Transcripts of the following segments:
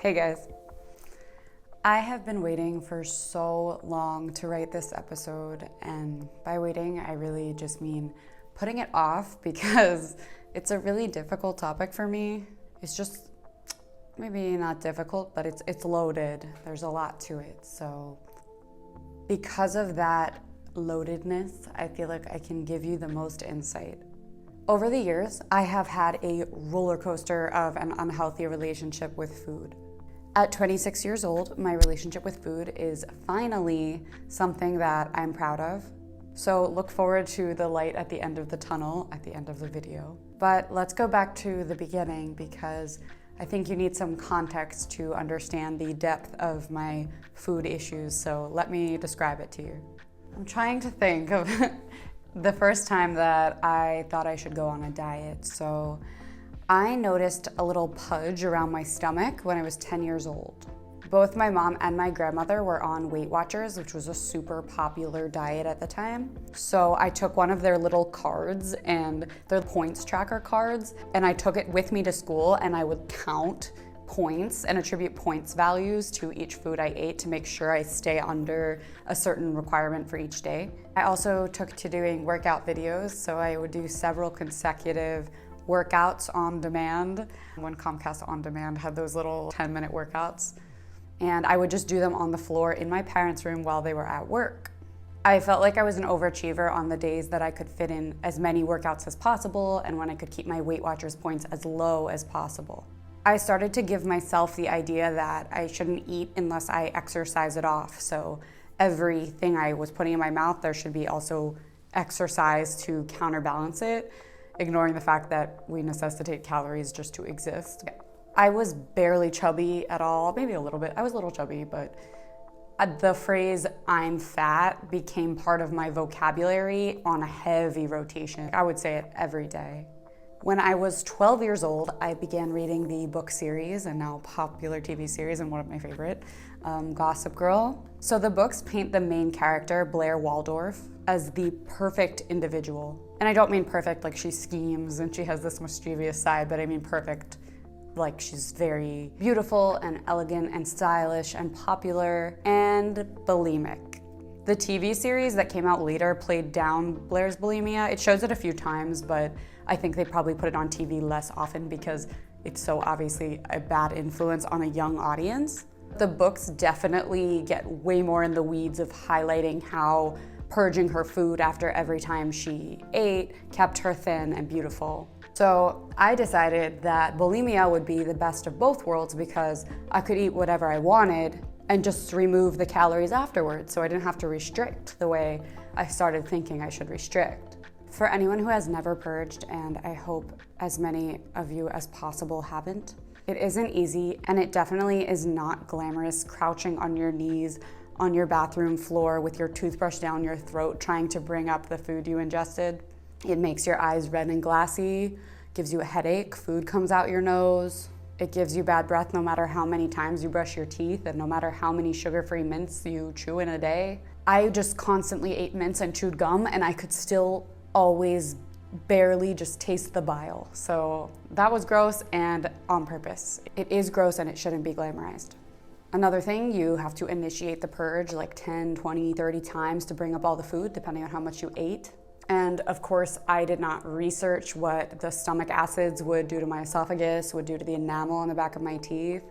Hey guys. I have been waiting for so long to write this episode, and by waiting, I really just mean putting it off because it's a really difficult topic for me. It's just maybe not difficult, but it's loaded. There's a lot to it. So because of that loadedness, I feel like I can give you the most insight. Over the years, I have had a roller coaster of an unhealthy relationship with food. At 26 years old, my relationship with food is finally something that I'm proud of. So look forward to the light at the end of the tunnel at the end of the video. But let's go back to the beginning because I think you need some context to understand the depth of my food issues. So let me describe it to you. I'm trying to think of the first time that I thought I should go on a diet. So I noticed a little pudge around my stomach when I was 10 years old. Both my mom and my grandmother were on Weight Watchers, which was a super popular diet at the time. So I took one of their little cards, and they're points tracker cards, and I took it with me to school, and I would count points and attribute points values to each food I ate to make sure I stay under a certain requirement for each day. I also took to doing workout videos, so I would do several consecutive workouts on demand when Comcast On Demand had those little 10-minute workouts. And I would just do them on the floor in my parents' room while they were at work. I felt like I was an overachiever on the days that I could fit in as many workouts as possible and when I could keep my Weight Watchers points as low as possible. I started to give myself the idea that I shouldn't eat unless I exercise it off. So everything I was putting in my mouth, there should be also exercise to counterbalance it, ignoring the fact that we necessitate calories just to exist. I was barely chubby at all, maybe a little bit. I was a little chubby, but the phrase "I'm fat" became part of my vocabulary on a heavy rotation. I would say it every day. When I was 12 years old, I began reading the book series and now popular TV series and one of my favorite, Gossip Girl. So the books paint the main character, Blair Waldorf, as the perfect individual. And I don't mean perfect like she schemes and she has this mischievous side, but I mean perfect like she's very beautiful and elegant and stylish and popular and bulimic. The TV series that came out later played down Blair's bulimia. It shows it a few times, but I think they probably put it on TV less often because it's so obviously a bad influence on a young audience. The books definitely get way more in the weeds of highlighting how purging her food after every time she ate kept her thin and beautiful. So I decided that bulimia would be the best of both worlds because I could eat whatever I wanted and just remove the calories afterwards, so I didn't have to restrict the way I started thinking I should restrict. For anyone who has never purged, and I hope as many of you as possible haven't, it isn't easy, and it definitely is not glamorous crouching on your knees on your bathroom floor with your toothbrush down your throat trying to bring up the food you ingested. It makes your eyes red and glassy, gives you a headache, food comes out your nose. It gives you bad breath no matter how many times you brush your teeth and no matter how many sugar-free mints you chew in a day. I just constantly ate mints and chewed gum and I could still always barely just taste the bile. So that was gross and on purpose. It is gross and it shouldn't be glamorized. Another thing, you have to initiate the purge like 10, 20, 30 times to bring up all the food, depending on how much you ate. And of course, I did not research what the stomach acids would do to my esophagus, would do to the enamel on the back of my teeth.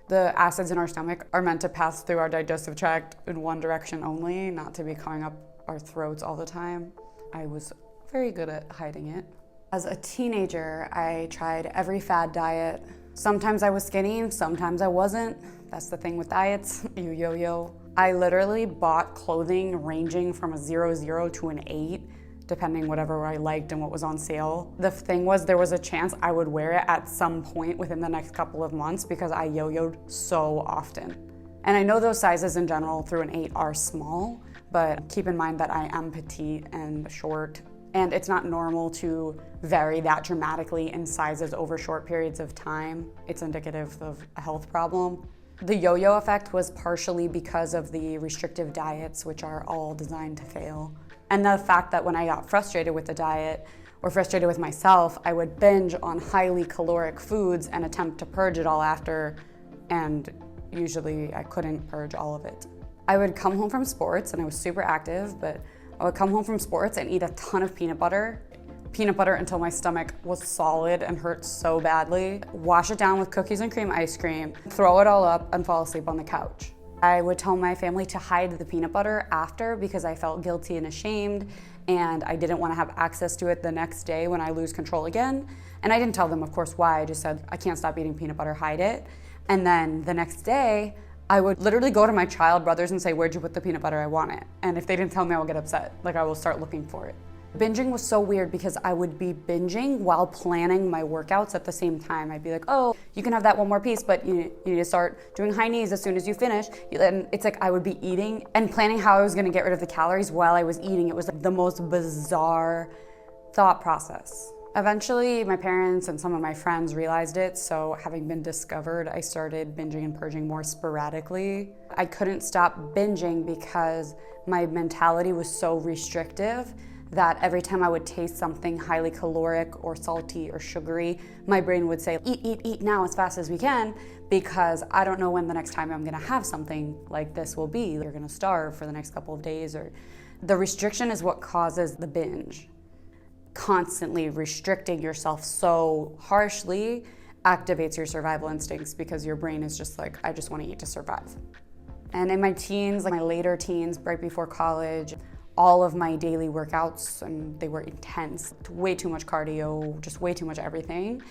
The acids in our stomach are meant to pass through our digestive tract in one direction only, not to be coming up our throats all the time. I was very good at hiding it. As a teenager, I tried every fad diet. Sometimes I was skinny, sometimes I wasn't. That's the thing with diets, you yo-yo. I literally bought clothing ranging from a 0 to an 8, depending whatever I liked and what was on sale. The thing was, there was a chance I would wear it at some point within the next couple of months because I yo-yoed so often. And I know those sizes in general through an 8 are small, but keep in mind that I am petite and short, and it's not normal to vary that dramatically in sizes over short periods of time. It's indicative of a health problem. The yo-yo effect was partially because of the restrictive diets, which are all designed to fail. And the fact that when I got frustrated with the diet or frustrated with myself, I would binge on highly caloric foods and attempt to purge it all after and usually I couldn't purge all of it. I would come home from sports, and I was super active, but I would come home from sports and eat a ton of peanut butter until my stomach was solid and hurt so badly, wash it down with cookies and cream ice cream, throw it all up and fall asleep on the couch. I would tell my family to hide the peanut butter after because I felt guilty and ashamed, and I didn't want to have access to it the next day when I lose control again. And I didn't tell them, of course, why. I just said, I can't stop eating peanut butter, hide it. And then the next day, I would literally go to my child brothers and say, where'd you put the peanut butter? I want it. And if they didn't tell me, I would get upset. Like, I will start looking for it. Binging was so weird because I would be binging while planning my workouts at the same time. I'd be like, oh, you can have that one more piece, but you need to start doing high knees as soon as you finish. And it's like I would be eating and planning how I was gonna get rid of the calories while I was eating. It was like the most bizarre thought process. Eventually, my parents and some of my friends realized it, so having been discovered, I started binging and purging more sporadically. I couldn't stop binging because my mentality was so restrictive that every time I would taste something highly caloric or salty or sugary, my brain would say, eat, eat, eat now as fast as we can, because I don't know when the next time I'm gonna have something like this will be. You're gonna starve for the next couple of days, or the restriction is what causes the binge. Constantly restricting yourself so harshly activates your survival instincts because your brain is just like, I just wanna eat to survive. And in my teens, like my later teens, right before college, all of my daily workouts, and they were intense, way too much cardio, just way too much everything,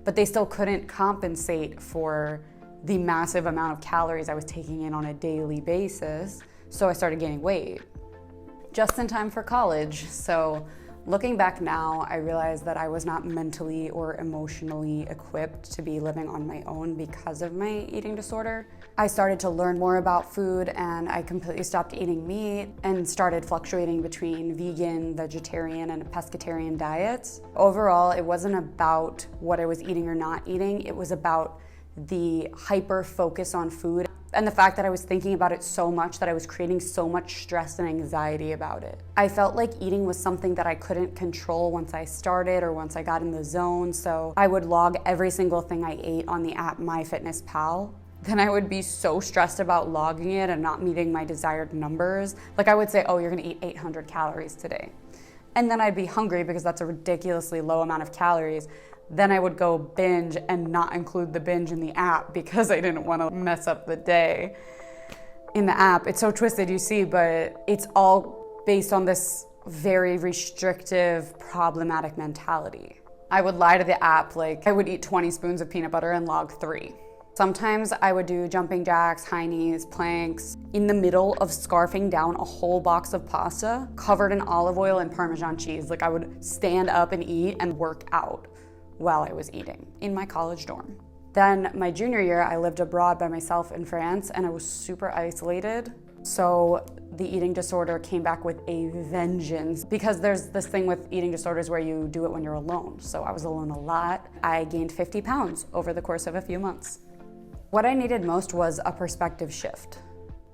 but they still couldn't compensate for the massive amount of calories I was taking in on a daily basis, so I started gaining weight. Just in time for college, so looking back now, I realized that I was not mentally or emotionally equipped to be living on my own because of my eating disorder. I started to learn more about food, and I completely stopped eating meat and started fluctuating between vegan, vegetarian, and pescatarian diets. Overall, it wasn't about what I was eating or not eating, it was about the hyper focus on food and the fact that I was thinking about it so much that I was creating so much stress and anxiety about it. I felt like eating was something that I couldn't control once I started or once I got in the zone, so I would log every single thing I ate on the app MyFitnessPal. Then I would be so stressed about logging it and not meeting my desired numbers. Like I would say, oh, you're gonna eat 800 calories today. And then I'd be hungry because that's a ridiculously low amount of calories. Then I would go binge and not include the binge in the app because I didn't want to mess up the day. In the app, it's so twisted, you see, but it's all based on this very restrictive, problematic mentality. I would lie to the app, like I would eat 20 spoons of peanut butter and log 3. Sometimes I would do jumping jacks, high knees, planks, in the middle of scarfing down a whole box of pasta covered in olive oil and Parmesan cheese. Like I would stand up and eat and work out while I was eating in my college dorm. Then my junior year, I lived abroad by myself in France, and I was super isolated. So the eating disorder came back with a vengeance, because there's this thing with eating disorders where you do it when you're alone. So I was alone a lot. I gained 50 pounds over the course of a few months. What I needed most was a perspective shift.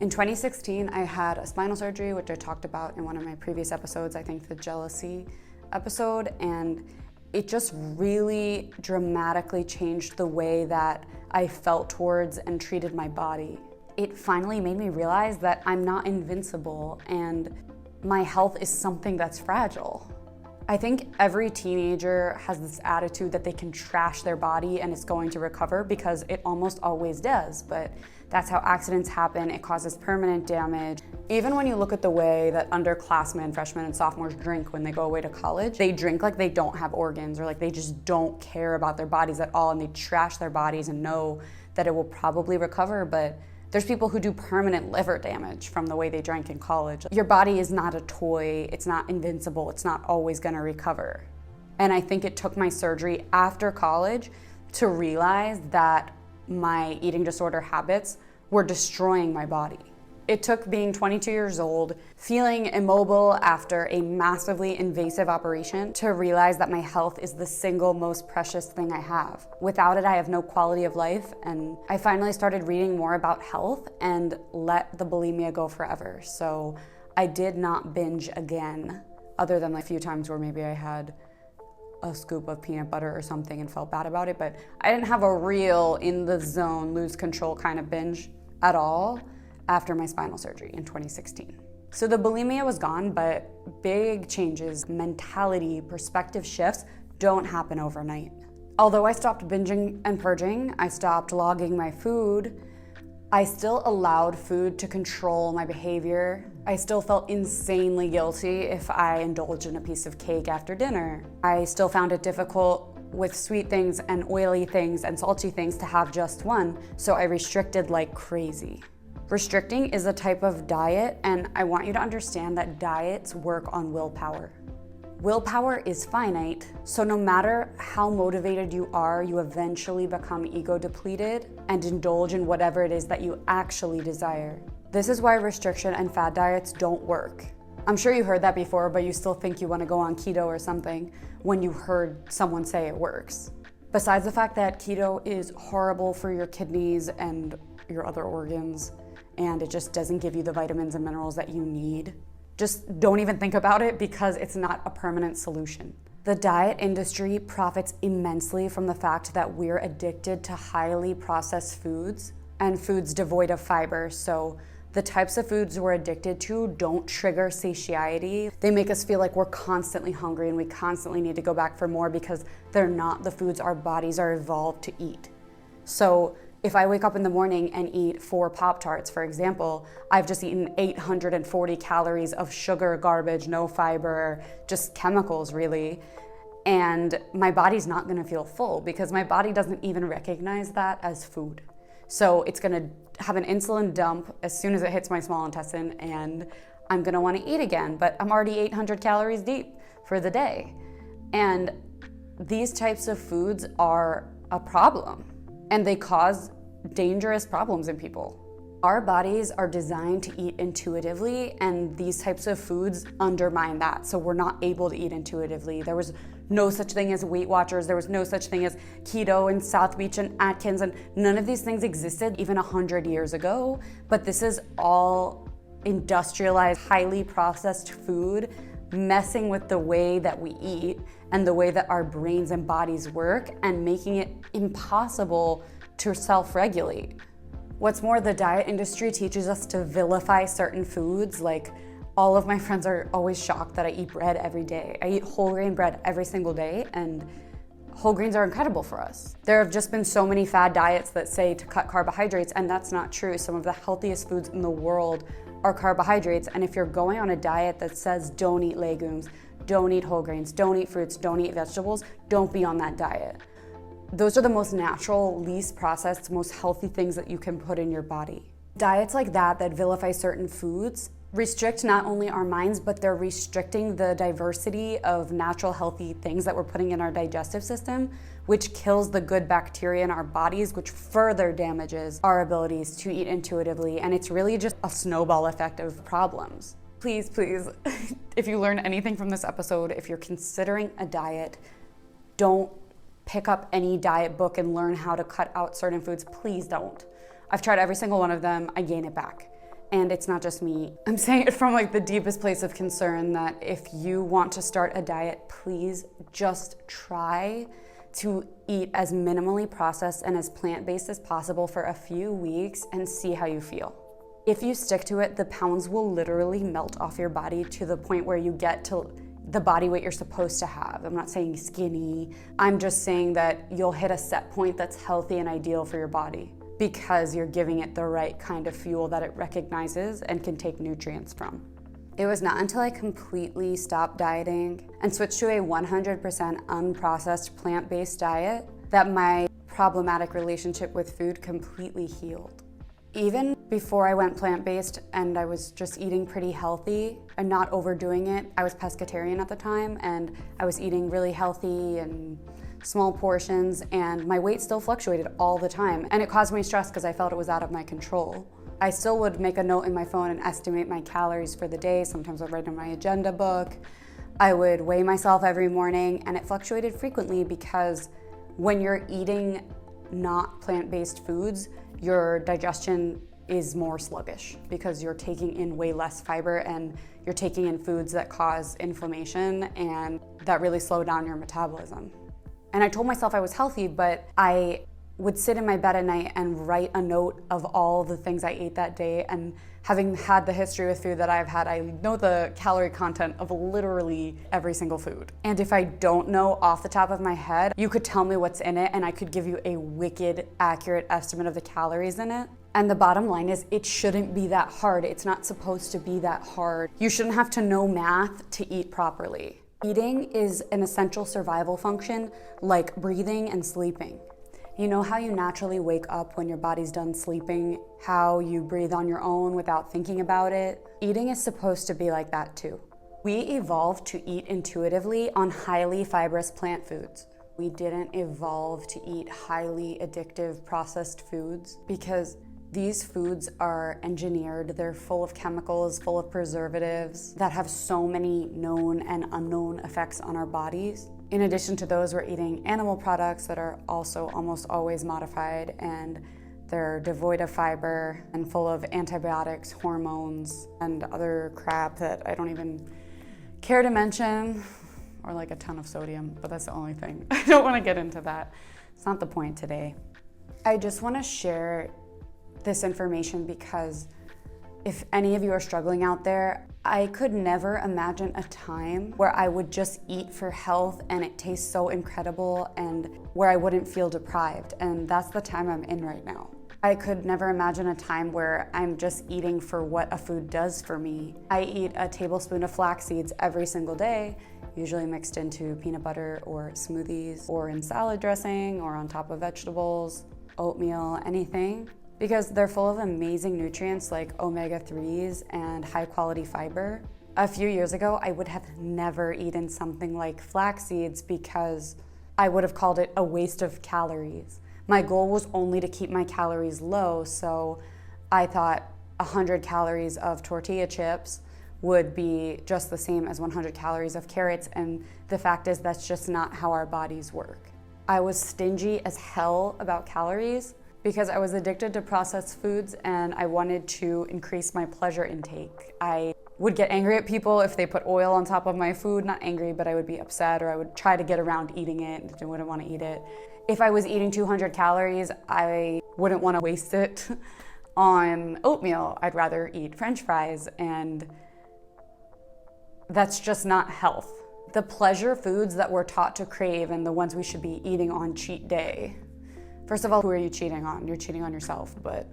In 2016, I had a spinal surgery, which I talked about in one of my previous episodes, I think the jealousy episode, and it just really dramatically changed the way that I felt towards and treated my body. It finally made me realize that I'm not invincible and my health is something that's fragile. I think every teenager has this attitude that they can trash their body and it's going to recover, because it almost always does, but that's how accidents happen. It causes permanent damage. Even when you look at the way that underclassmen, freshmen, and sophomores drink when they go away to college, they drink like they don't have organs, or like they just don't care about their bodies at all, and they trash their bodies and know that it will probably recover, but there's people who do permanent liver damage from the way they drank in college. Your body is not a toy, it's not invincible, it's not always gonna recover. And I think it took my surgery after college to realize that my eating disorder habits were destroying my body. It took being 22 years old, feeling immobile after a massively invasive operation, to realize that my health is the single most precious thing I have. Without it, I have no quality of life, and I finally started reading more about health and let the bulimia go forever. So I did not binge again, other than like a few times where maybe I had a scoop of peanut butter or something and felt bad about it, but I didn't have a real in the zone, lose control kind of binge at all after my spinal surgery in 2016. So the bulimia was gone, but big changes, mentality, perspective shifts don't happen overnight. Although I stopped binging and purging, I stopped logging my food, I still allowed food to control my behavior. I still felt insanely guilty if I indulged in a piece of cake after dinner. I still found it difficult with sweet things and oily things and salty things to have just one, so I restricted like crazy. Restricting is a type of diet, and I want you to understand that diets work on willpower. Willpower is finite, so no matter how motivated you are, you eventually become ego depleted and indulge in whatever it is that you actually desire. This is why restriction and fad diets don't work. I'm sure you heard that before, but you still think you want to go on keto or something when you heard someone say it works. Besides the fact that keto is horrible for your kidneys and your other organs, and it just doesn't give you the vitamins and minerals that you need, just don't even think about it because it's not a permanent solution. The diet industry profits immensely from the fact that we're addicted to highly processed foods and foods devoid of fiber. So the types of foods we're addicted to don't trigger satiety. They make us feel like we're constantly hungry and we constantly need to go back for more because they're not the foods our bodies are evolved to eat. So if I wake up in the morning and eat 4 Pop-Tarts, for example, I've just eaten 840 calories of sugar, garbage, no fiber, just chemicals really. And my body's not gonna feel full because my body doesn't even recognize that as food. So it's gonna have an insulin dump as soon as it hits my small intestine and I'm gonna wanna eat again, but I'm already 800 calories deep for the day. And these types of foods are a problem. And they cause dangerous problems in people. Our bodies are designed to eat intuitively, and these types of foods undermine that. So we're not able to eat intuitively. There was no such thing as Weight Watchers. There was no such thing as keto and South Beach and Atkins, and none of these things existed even 100 years ago. But this is all industrialized, highly processed food messing with the way that we eat and the way that our brains and bodies work and making it impossible to self-regulate. What's more, the diet industry teaches us to vilify certain foods. Like, all of my friends are always shocked that I eat bread every day. I eat whole grain bread every single day, and whole grains are incredible for us. There have just been so many fad diets that say to cut carbohydrates, and that's not true. Some of the healthiest foods in the world are carbohydrates, and if you're going on a diet that says don't eat legumes, don't eat whole grains, don't eat fruits, don't eat vegetables, don't be on that diet. Those are the most natural, least processed, most healthy things that you can put in your body. Diets like that vilify certain foods restrict not only our minds, but they're restricting the diversity of natural, healthy things that we're putting in our digestive system, which kills the good bacteria in our bodies, which further damages our abilities to eat intuitively. And it's really just a snowball effect of problems. Please, please, if you learn anything from this episode, if you're considering a diet, don't pick up any diet book and learn how to cut out certain foods. Please don't. I've tried every single one of them. I gain it back. And it's not just me. I'm saying it from like the deepest place of concern that if you want to start a diet, please just try to eat as minimally processed and as plant-based as possible for a few weeks and see how you feel. If you stick to it, the pounds will literally melt off your body to the point where you get to the body weight you're supposed to have. I'm not saying skinny. I'm just saying that you'll hit a set point that's healthy and ideal for your body because you're giving it the right kind of fuel that it recognizes and can take nutrients from. It was not until I completely stopped dieting and switched to a 100% unprocessed plant-based diet that my problematic relationship with food completely healed. Even before I went plant-based and I was just eating pretty healthy and not overdoing it, I was pescatarian at the time and I was eating really healthy and small portions, and my weight still fluctuated all the time, and it caused me stress because I felt it was out of my control. I still would make a note in my phone and estimate my calories for the day. Sometimes I'd write in my agenda book. I would weigh myself every morning, and it fluctuated frequently because when you're eating not plant-based foods, your digestion is more sluggish because you're taking in way less fiber and you're taking in foods that cause inflammation and that really slow down your metabolism. And I told myself I was healthy, but I would sit in my bed at night and write a note of all the things I ate that day. And having had the history with food that I've had, I know the calorie content of literally every single food. And if I don't know off the top of my head, you could tell me what's in it and I could give you a wicked accurate estimate of the calories in it. And the bottom line is it shouldn't be that hard. It's not supposed to be that hard. You shouldn't have to know math to eat properly. Eating is an essential survival function like breathing and sleeping. You know how you naturally wake up when your body's done sleeping, how you breathe on your own without thinking about it? Eating is supposed to be like that too. We evolved to eat intuitively on highly fibrous plant foods. We didn't evolve to eat highly addictive processed foods because these foods are engineered. They're full of chemicals, full of preservatives that have so many known and unknown effects on our bodies. In addition to those, we're eating animal products that are also almost always modified, and they're devoid of fiber and full of antibiotics, hormones, and other crap that I don't even care to mention, or like a ton of sodium, but that's the only thing. I don't want to get into that. It's not the point today. I just want to share this information because if any of you are struggling out there, I could never imagine a time where I would just eat for health and it tastes so incredible and where I wouldn't feel deprived. And that's the time I'm in right now. I could never imagine a time where I'm just eating for what a food does for me. I eat a tablespoon of flax seeds every single day, usually mixed into peanut butter or smoothies or in salad dressing or on top of vegetables, oatmeal, anything. Because they're full of amazing nutrients like omega-3s and high quality fiber. A few years ago, I would have never eaten something like flax seeds because I would have called it a waste of calories. My goal was only to keep my calories low, so I thought 100 calories of tortilla chips would be just the same as 100 calories of carrots, and the fact is that's just not how our bodies work. I was stingy as hell about calories because I was addicted to processed foods and I wanted to increase my pleasure intake. I would get angry at people if they put oil on top of my food. Not angry, but I would be upset, or I would try to get around eating it. I wouldn't want to eat it. If I was eating 200 calories, I wouldn't want to waste it on oatmeal. I'd rather eat French fries, and that's just not health. The pleasure foods that we're taught to crave and the ones we should be eating on cheat day. First of all, who are you cheating on? You're cheating on yourself, but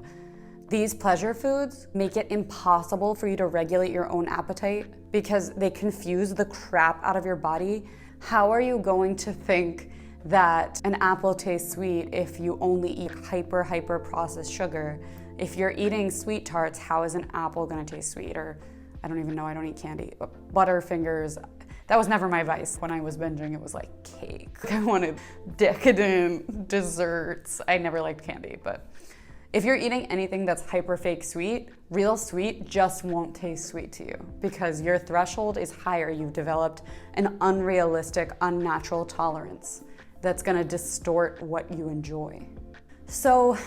these pleasure foods make it impossible for you to regulate your own appetite because they confuse the crap out of your body. How are you going to think that an apple tastes sweet if you only eat hyper processed sugar? If you're eating sweet tarts, how is an apple gonna taste sweet? Or I don't even know, I don't eat candy. Butterfingers. That was never my vice. When I was binging, it was like cake. I wanted decadent desserts. I never liked candy, but if you're eating anything that's hyper fake sweet, real sweet just won't taste sweet to you because your threshold is higher. You've developed an unrealistic, unnatural tolerance that's gonna distort what you enjoy. So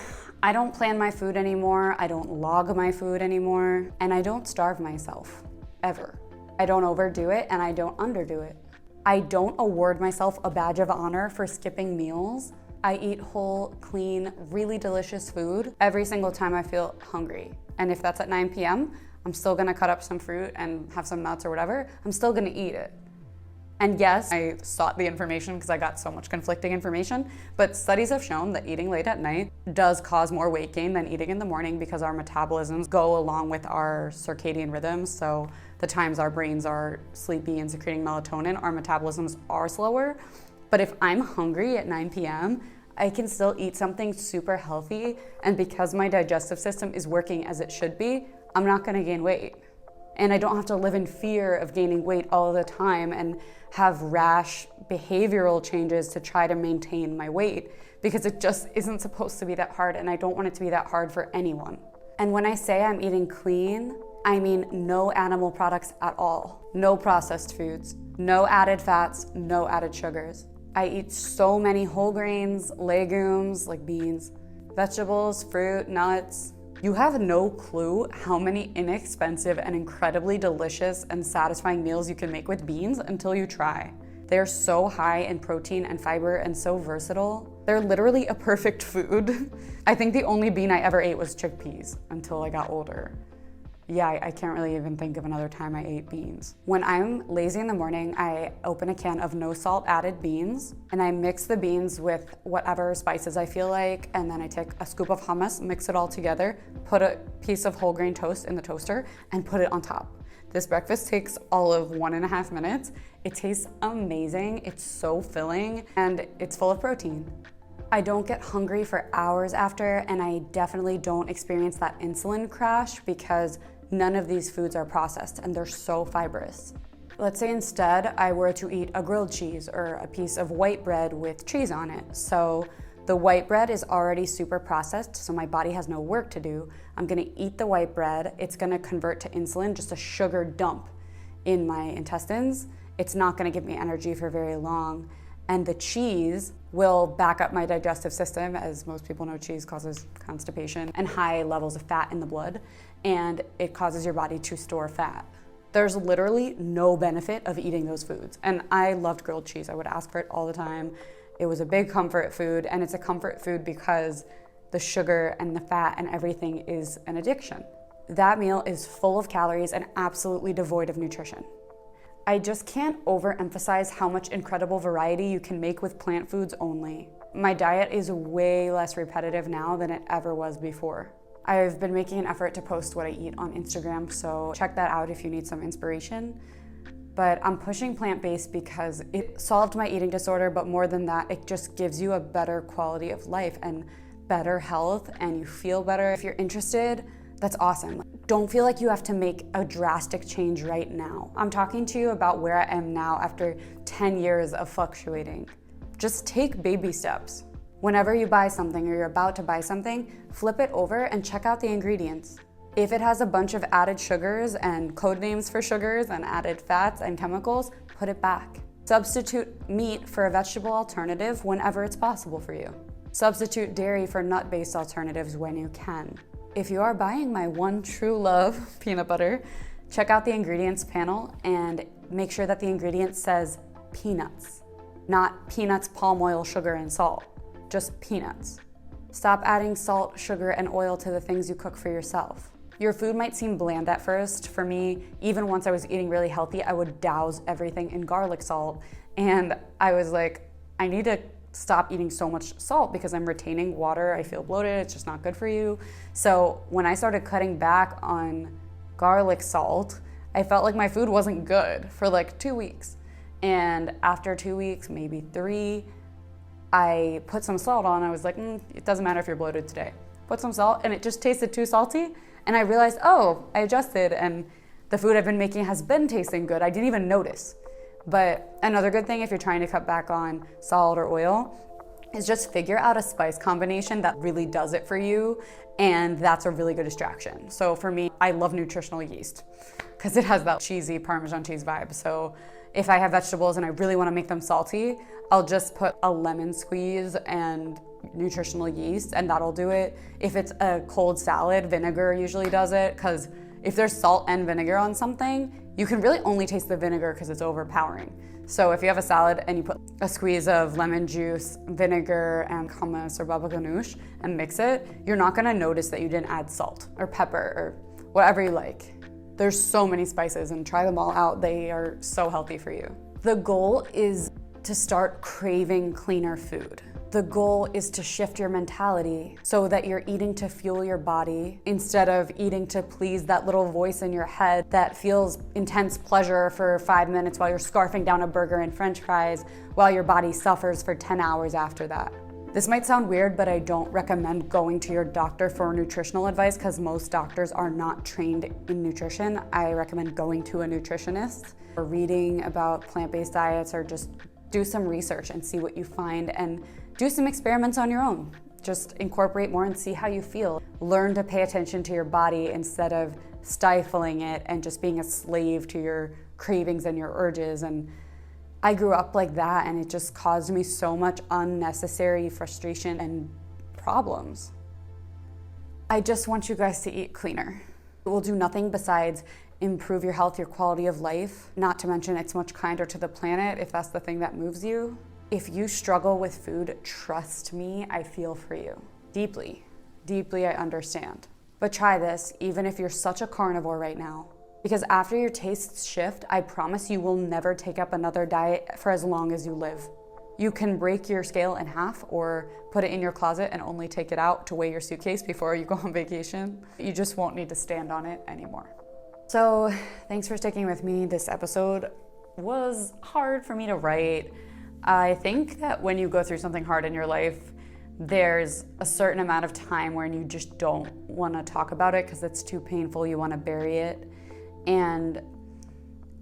I don't plan my food anymore. I don't log my food anymore, and I don't starve myself, ever. I don't overdo it and I don't underdo it. I don't award myself a badge of honor for skipping meals. I eat whole, clean, really delicious food every single time I feel hungry. And if that's at 9 p.m., I'm still gonna cut up some fruit and have some nuts or whatever. I'm still gonna eat it. And yes, I sought the information because I got so much conflicting information, but studies have shown that eating late at night does cause more weight gain than eating in the morning because our metabolisms go along with our circadian rhythms. So the times our brains are sleepy and secreting melatonin, our metabolisms are slower. But if I'm hungry at 9 p.m., I can still eat something super healthy, and because my digestive system is working as it should be, I'm not gonna gain weight. And I don't have to live in fear of gaining weight all the time and have rash behavioral changes to try to maintain my weight, because it just isn't supposed to be that hard, and I don't want it to be that hard for anyone. And when I say I'm eating clean, I mean no animal products at all, no processed foods, no added fats, no added sugars. I eat so many whole grains, legumes like beans, vegetables, fruit, nuts, You have no clue how many inexpensive and incredibly delicious and satisfying meals you can make with beans until you try. They're so high in protein and fiber and so versatile. They're literally a perfect food. I think the only bean I ever ate was chickpeas until I got older. Yeah, I can't really even think of another time I ate beans. When I'm lazy in the morning, I open a can of no salt added beans and I mix the beans with whatever spices I feel like, and then I take a scoop of hummus, mix it all together, put a piece of whole grain toast in the toaster and put it on top. This breakfast takes all of 1.5 minutes. It tastes amazing, it's so filling, and it's full of protein. I don't get hungry for hours after, and I definitely don't experience that insulin crash because none of these foods are processed and they're so fibrous. Let's say instead I were to eat a grilled cheese or a piece of white bread with cheese on it. So the white bread is already super processed, so my body has no work to do. I'm gonna eat the white bread, it's gonna convert to insulin, just a sugar dump in my intestines. It's not gonna give me energy for very long. And the cheese will back up my digestive system. As most people know, cheese causes constipation and high levels of fat in the blood, and it causes your body to store fat. There's literally no benefit of eating those foods. And I loved grilled cheese. I would ask for it all the time. It was a big comfort food, and it's a comfort food because the sugar and the fat and everything is an addiction. That meal is full of calories and absolutely devoid of nutrition. I just can't overemphasize how much incredible variety you can make with plant foods only. My diet is way less repetitive now than it ever was before. I've been making an effort to post what I eat on Instagram, so check that out if you need some inspiration. But I'm pushing plant-based because it solved my eating disorder, but more than that, it just gives you a better quality of life and better health, and you feel better. If you're interested, that's awesome. Don't feel like you have to make a drastic change right now. I'm talking to you about where I am now after 10 years of fluctuating. Just take baby steps. Whenever you buy something or you're about to buy something, flip it over and check out the ingredients. If it has a bunch of added sugars and code names for sugars and added fats and chemicals, put it back. Substitute meat for a vegetable alternative whenever it's possible for you. Substitute dairy for nut-based alternatives when you can. If you are buying my one true love, peanut butter, check out the ingredients panel and make sure that the ingredient says peanuts, not peanuts, palm oil, sugar, and salt, just peanuts. Stop adding salt, sugar, and oil to the things you cook for yourself. Your food might seem bland at first. For me, even once I was eating really healthy, I would douse everything in garlic salt. And I was like, I need to stop eating so much salt because I'm retaining water. I feel bloated, it's just not good for you. So when I started cutting back on garlic salt, I felt like my food wasn't good for like 2 weeks. And after 2 weeks, maybe 3, I put some salt on. I was like, it doesn't matter if you're bloated today. Put some salt, and it just tasted too salty. And I realized, oh, I adjusted, and the food I've been making has been tasting good. I didn't even notice. But another good thing if you're trying to cut back on salt or oil is just figure out a spice combination that really does it for you, and that's a really good distraction. So for me, I love nutritional yeast because it has that cheesy Parmesan cheese vibe. So if I have vegetables and I really want to make them salty, I'll just put a lemon squeeze and nutritional yeast, and that'll do it. If it's a cold salad, vinegar usually does it, because if there's salt and vinegar on something, you can really only taste the vinegar because it's overpowering. So if you have a salad and you put a squeeze of lemon juice, vinegar, and hummus or baba ganoush and mix it, you're not gonna notice that you didn't add salt or pepper or whatever you like. There's so many spices, and try them all out. They are so healthy for you. The goal is to start craving cleaner food. The goal is to shift your mentality so that you're eating to fuel your body instead of eating to please that little voice in your head that feels intense pleasure for 5 minutes while you're scarfing down a burger and french fries while your body suffers for 10 hours after that. This might sound weird, but I don't recommend going to your doctor for nutritional advice because most doctors are not trained in nutrition. I recommend going to a nutritionist or reading about plant-based diets, or just do some research and see what you find, and do some experiments on your own. Just incorporate more and see how you feel. Learn to pay attention to your body instead of stifling it and just being a slave to your cravings and your urges. And I grew up like that, and it just caused me so much unnecessary frustration and problems. I just want you guys to eat cleaner. It will do nothing besides improve your health, your quality of life. Not to mention it's much kinder to the planet if that's the thing that moves you. If you struggle with food, trust me, I feel for you. Deeply, deeply I understand. But try this, even if you're such a carnivore right now. Because after your tastes shift, I promise you will never take up another diet for as long as you live. You can break your scale in half or put it in your closet and only take it out to weigh your suitcase before you go on vacation. You just won't need to stand on it anymore. So thanks for sticking with me. This episode was hard for me to write. I think that when you go through something hard in your life, there's a certain amount of time when you just don't want to talk about it because it's too painful, you want to bury it. And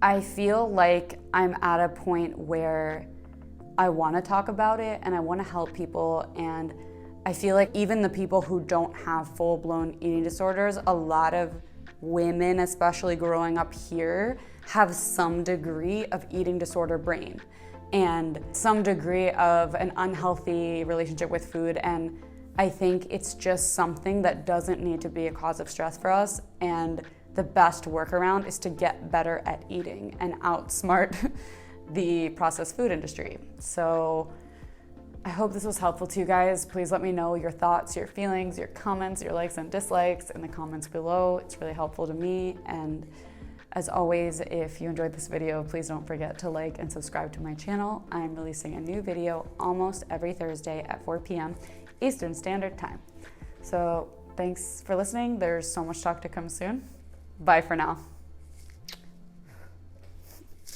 I feel like I'm at a point where I want to talk about it and I want to help people, and I feel like even the people who don't have full-blown eating disorders, a lot of women, especially growing up here, have some degree of eating disorder brain and some degree of an unhealthy relationship with food. And I think it's just something that doesn't need to be a cause of stress for us. And the best workaround is to get better at eating and outsmart the processed food industry. So I hope this was helpful to you guys. Please let me know your thoughts, your feelings, your comments, your likes and dislikes in the comments below. It's really helpful to me. And as always, if you enjoyed this video, please don't forget to like and subscribe to my channel. I'm releasing a new video almost every Thursday at 4 p.m. Eastern Standard Time. So thanks for listening. There's so much talk to come soon. Bye for now.